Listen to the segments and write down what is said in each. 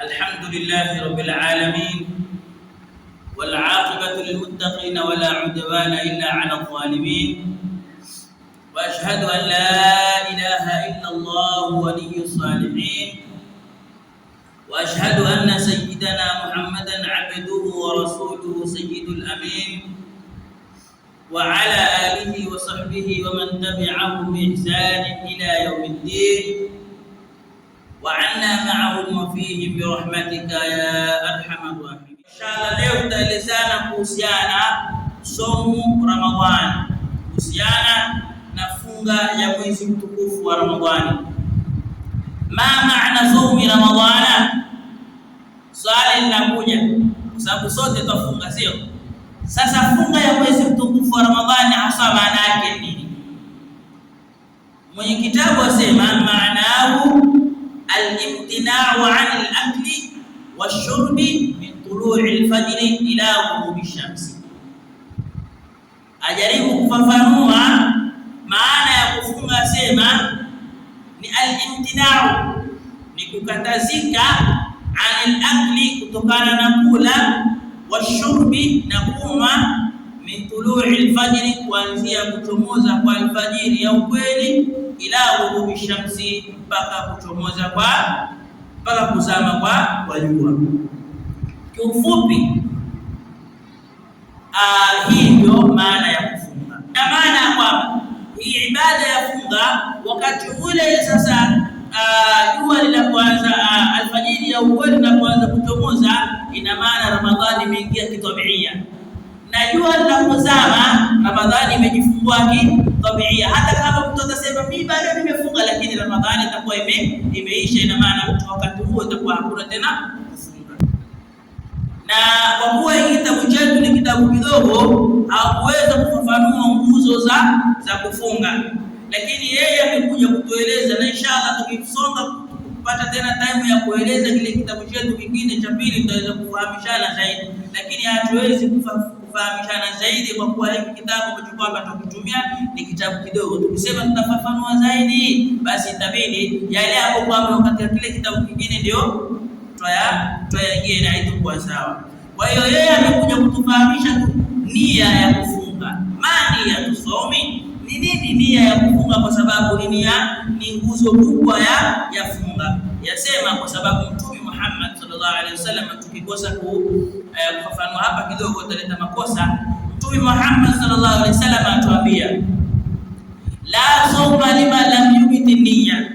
الحمد لله رب العالمين والعاقبة للمتقين ولا عدوان إلا على الظالمين وأشهد أن لا إله إلا الله ولي الصالحين وأشهد أن سيدنا محمدا عبده ورسوله سيد الأمين وعلى آله وصحبه ومن تبعهم بإحسان إلى يوم الدين وعنا معهم وفيهم برحمتك يا أرحم الراحمين. إن شاء الله leo tutaelezana kuhusiana somo Ramadhani, kuhusiana na funga ya mwezi mtukufu wa Ramadhani. Ma maana somi Ramadhana? Swali linakuja kwa sababu sote tutafunga, sio? Sasa funga ya mwezi mtukufu wa Ramadhani hasa maana yake nini? Mwenye kitabu asema maanahu al-imtina'u 'an al-akli wash-shurbi min tulu'i al-fajr ila ghurubi ash-shams. Ajaribu kufafanua maana ya kufunga, asema ni al-imtina'u, ni kukatazika, 'an al-akli, kutokana na kula, washurbi, na kunywa, min tulu'i al-fajr, kuanzia kuchomoza kwa alfajiri ya ukweli, ila ghurubi shamsi, mpaka kuchomoza mpaka kuzama kwa jua. Kiufupi, hii ndio maana ya kufunga. Na maana kwamba hii ibada ya funga wakati ule sasa jua linapoanza, alfajiri ya ukweli linapoanza kuchomoza, ina maana Ramadhani imeingia kitabia, na jua linapozama Ramadhani imejifungua kitabia. Hata kama mtu atasema mimi bado nimefunga, lakini Ramadhani itakuwa imeisha, ina maana mtu wakati huo itakuwa hakuna tena kufunga. Na kwa kuwa hiki kitabu chetu ni kitabu kidogo, hakuweza kufafanua nguzo za kufunga, lakini yeye amekuja kutueleza, na inshallah tukisonga kupata tena time ya kueleza kile kitabu chetu kingine cha pili tutaweza kufahamishana zaidi, lakini hatuwezi kufahamishana zaidi kwa kuwa hiki kitabu ambacho kwamba tukitumia ni kitabu kidogo. Tukisema tutafafanua zaidi, basi itabidi yale hapo kwamba katika kile kitabu kingine ndio twayaingia na haitakuwa sawa. Kwa hiyo yeye amekuja kutufahamisha nia ya kufunga. Mani ya tusomi ni nini nia ya kufunga? Kwa sababu ni nguzo kubwa ya funga. Yasema kwa sababu Mtume Muhammad sallallahu alaihi wasallam, tukikosa kufafanua hapa kidogo tutaleta makosa. Mtume Muhammad sallallahu alaihi wasallam atuambia la sawma liman lam yubit niyya,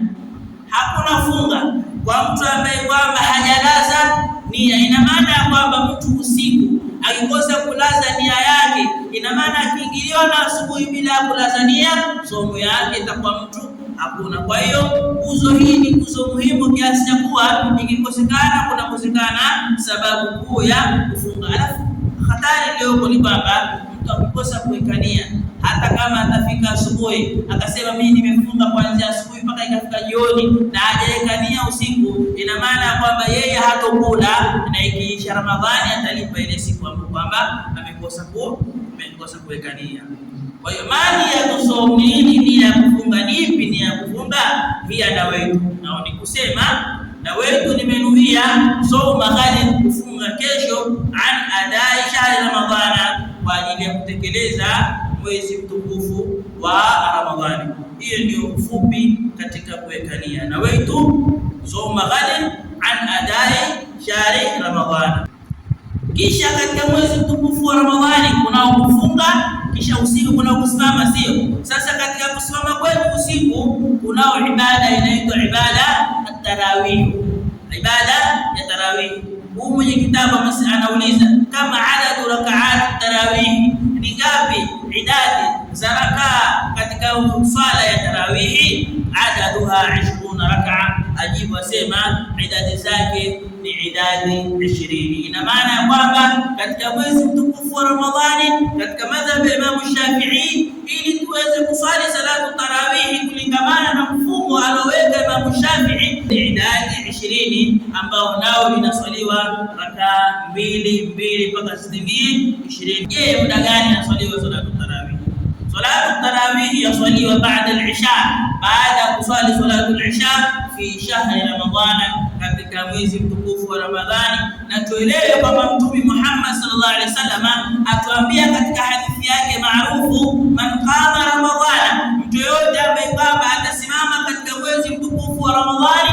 hakuna funga kwa mtu ambaye kwamba hajalaza nia. Ina maana ya kwamba mtu usiku akikosa kulaza nia yake, ina maana akiingiliwa na asubuhi bila kulaza nia, somo yake itakuwa mtu hakuna. Kwa hiyo nguzo hii ni nguzo muhimu kiasi cha kuwa ikikosekana kunakosekana sababu kuu ya kufunga. Alafu hatari iliyoko ni kwamba mtu akikosa kuweka nia, hata kama atafika asubuhi akasema mimi nimefunga kuanzia asubuhi mpaka ikafika jioni na hajaweka nia usiku, ina maana kwamba yeye hatokula, na ikiisha Ramadhani atalipa ile siku kwamba amekosa kuweka nia. Kwa hiyo mali ya kusomu nini? Nia ya kufunga ni ipi? Nia ya kufunga pia na wetu, na ni kusema na wetu nimenuia soma ghadi, kufunga kesho, an adai shahri Ramadhana, kwa ajili ya kutekeleza mwezi mtukufu wa Ramadhani. Hiyo ndio ufupi katika kuweka nia. Na wetu soma ghadi an adai shahri Ramadhana. Kisha katika mwezi mtukufu wa Ramadhani kunao kufunga, kisha usiku kunao kusimama, sio? Sasa katika kusimama kwetu usiku kunao ibada inaitwa ibada at-tarawih, ibada ya tarawih. Huyu mwenye kitabu anauliza kama adadu rak'at tarawih ni ngapi? Idadi za rakaa katika swala ya tarawih, adaduha 20 rak'a. Ajibu asema idadi zake ni idadi 20. Ina maana ya kwamba katika mwezi mtukufu wa Ramadhani, katika madhhabu ya Imam Shafi'i, ili tuweze kusali salatu tarawih kulingamana na mfumo aloweka Imam Shafi'i, ni idadi 20 ambao nao inaswaliwa rakaa 2 mpaka 20. Je, muda gani inaswaliwa salatu tarawih? Salatu tarawih yaswaliwa baada al-isha, baada ya kusali salatu al-isha fi shahri Ramadhana, katika katika mwezi mtukufu wa Ramadhani. Na tuelewe kwamba Mtume Muhammad sallallahu alaihi wasallam atuambia katika hadithi yake maarufu, man qama Ramadhana, mtu yote ambaye kwamba atasimama katika mwezi mtukufu wa Ramadhani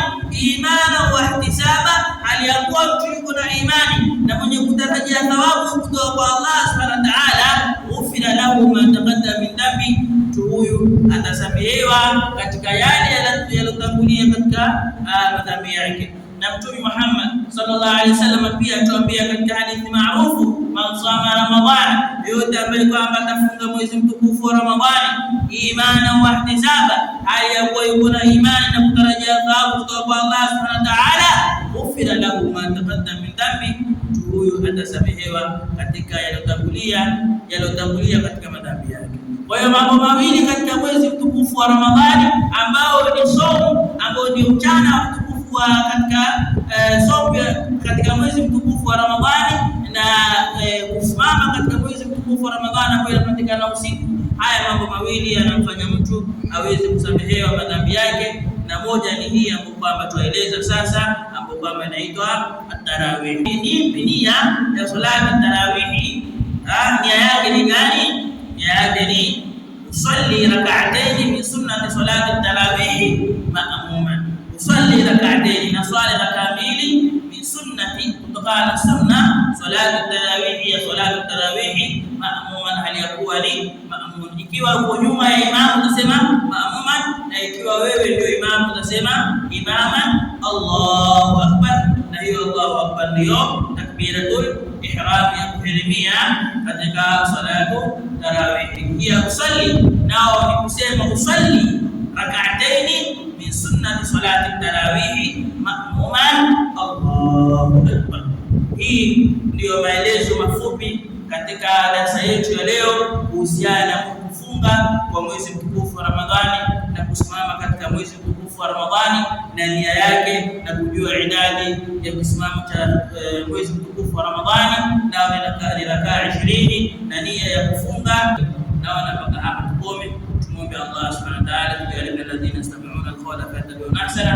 imana wa ihtisaba, hali ya kuwa mtu yuko na imani na mwenye kutarajia thawabu kutoka kwa Allah subhanahu wa ta'ala, ghufira lahu ma taqaddama min dhanbi, mtu huyu atasamehewa katika yale yaliyotangulia katika madhambi yake. Na Mtume Muhammad sallallahu alaihi wasallam pia atuambia katika hadithi maarufu, man sama Ramadhana, yote ambaye kwamba atafunga mwezi mtukufu wa Ramadhani imana wa ihtisaba, hali ya kuwa yuko na imani na kutarajia thawabu kutoka kwa Allah subhanahu wa ta'ala, ghufira lahu ma taqaddama min dhanbi, mtu huyu atasamehewa katika yaliyotangulia katika madhambi yake. Kwa hiyo mambo mawili katika mwezi mtukufu wa Ramadhani ambao ni somo, ambao ni mchana mtukufu katika somo katika mwezi mtukufu wa Ramadhani, na kusimama katika mwezi mtukufu wa Ramadhani ambao yanapatikana usiku. Haya mambo mawili yanamfanya mtu aweze kusamehewa madhambi yake, na moja ni hii ambayo kwamba tueleza sasa, ambayo kwamba inaitwa at-tarawih. Ni nia ya salati at-tarawih. Nia yake ni gani? Nia yake ni usalli rak'atayn min sunnati salati at-tarawih ma'muman. Usalli rak'atayn, na swali kamili, min sunnati, kutokana na sunna salati at-tarawih, ya salati at-tarawih ma'muman, hali ya kuwa ni ma'mun. Ikiwa uko nyuma ya imamu utasema ma'muman, na ikiwa wewe ndio imamu utasema imaman. Allahu akbar, na hiyo Allahu akbar ndio takbiratul ihram ya kuhirimia katika salatu tarawih. Hiya usalli, nao ni kusema usalli rak'atayn min sunnati salati tarawih ma'muman. Allahu akbar. Hii ndio maelezo mafupi katika darasa yetu ya leo kuhusiana na kufunga kwa mwezi mtukufu wa Ramadhani na kusimama katika mwezi mtukufu wa Ramadhani na nia yake, na kujua idadi ya kusimama cha mwezi mtukufu wa Ramadhani, na ni rakaa 20 na nia ya kufunga. Naona mpaka hapa tukome. Tumwombe Allah subhanahu wa ta'ala tujalie alladhina yastami'una al-qawla fayattabi'una ahsana.